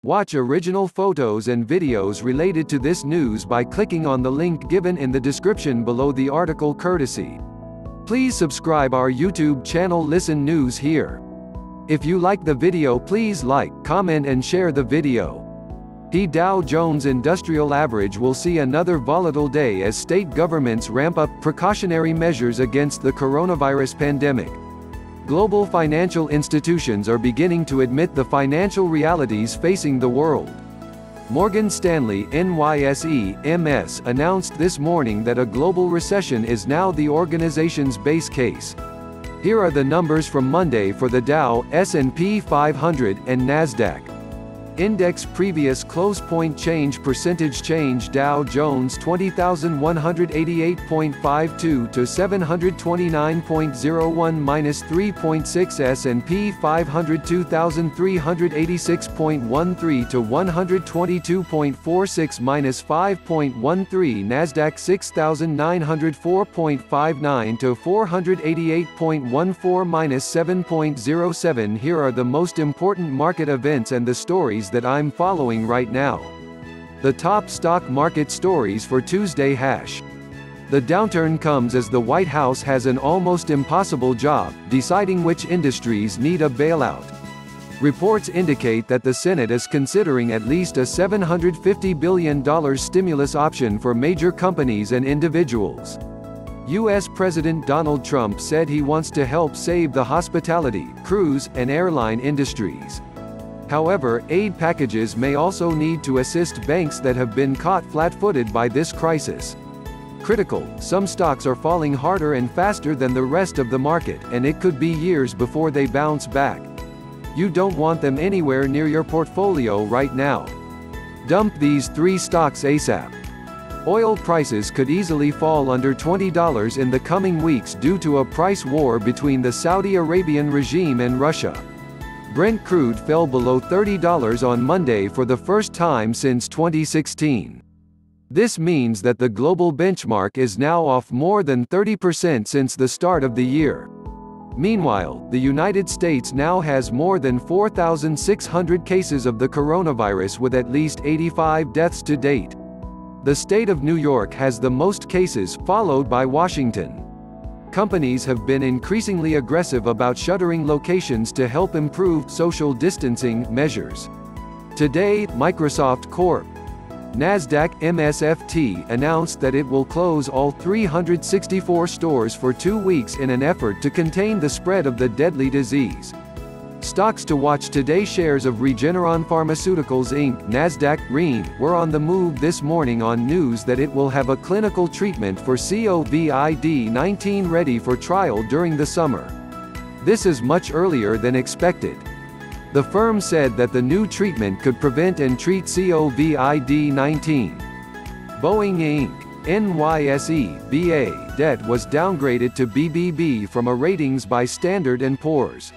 Watch original photos and videos related to this news by clicking on the link given in the description below the article courtesy. Please subscribe our YouTube channel Listen News here. If you like the video, please like, comment and share the video. The Dow Jones Industrial Average will see another volatile day as state governments ramp up precautionary measures against the coronavirus pandemic. Global financial institutions are beginning to admit the financial realities facing the world. Morgan Stanley NYSE MS announced this morning that a global recession is now the organization's base case. Here are the numbers from Monday for the Dow, S&P 500, and Nasdaq. Index previous close point change percentage change Dow Jones 20,188.52 to 729.01 minus 3.6 S&P 500 2,386.13 to 122.46 minus 5.13 Nasdaq 6,904.59 to 488.14 minus 7.07 Here are the most important market events and the stories that I'm following right now. The top stock market stories for Tuesday. The downturn comes as the White House has an almost impossible job, deciding which industries need a bailout. Reports indicate that the Senate is considering at least a $750 billion stimulus option for major companies and individuals. U.S. President Donald Trump said he wants to help save the hospitality, cruise, and airline industries. However, aid packages may also need to assist banks that have been caught flat-footed by this crisis. Critical, some stocks are falling harder and faster than the rest of the market, and it could be years before they bounce back. You don't want them anywhere near your portfolio right now. Dump these 3 stocks ASAP. Oil prices could easily fall under $20 in the coming weeks due to a price war between the Saudi Arabian regime and Russia. Brent crude fell below $30 on Monday for the first time since 2016. This means that the global benchmark is now off more than 30% since the start of the year. Meanwhile, the United States now has more than 4,600 cases of the coronavirus with at least 85 deaths to date. The state of New York has the most cases, followed by Washington. Companies have been increasingly aggressive about shuttering locations to help improve social distancing measures. Today, Microsoft Corp. Nasdaq MSFT announced that it will close all 364 stores for 2 weeks in an effort to contain the spread of the deadly disease. Stocks to watch today. Shares of Regeneron Pharmaceuticals Inc. Nasdaq REIN were on the move this morning on news that it will have a clinical treatment for COVID-19 ready for trial during the summer. This is much earlier than expected. The firm said that the new treatment could prevent and treat COVID-19. Boeing Inc. NYSE BA debt was downgraded to BBB from a ratings by Standard & Poor's.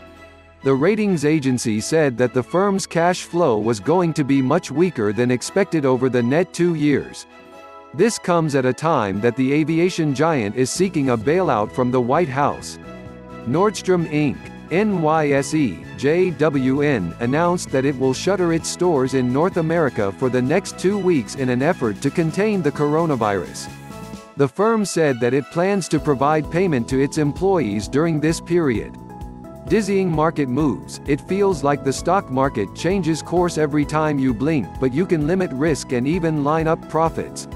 The ratings agency said that the firm's cash flow was going to be much weaker than expected over the next 2 years. This comes at a time that the aviation giant is seeking a bailout from the White House. Nordstrom Inc. NYSE JWN announced that it will shutter its stores in North America for the next 2 weeks in an effort to contain the coronavirus. The firm said that it plans to provide payment to its employees during this period. Dizzying market moves. It feels like the stock market changes course every time you blink, but you can limit risk and even line up profits.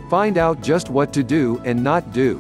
Find out just what to do and not do.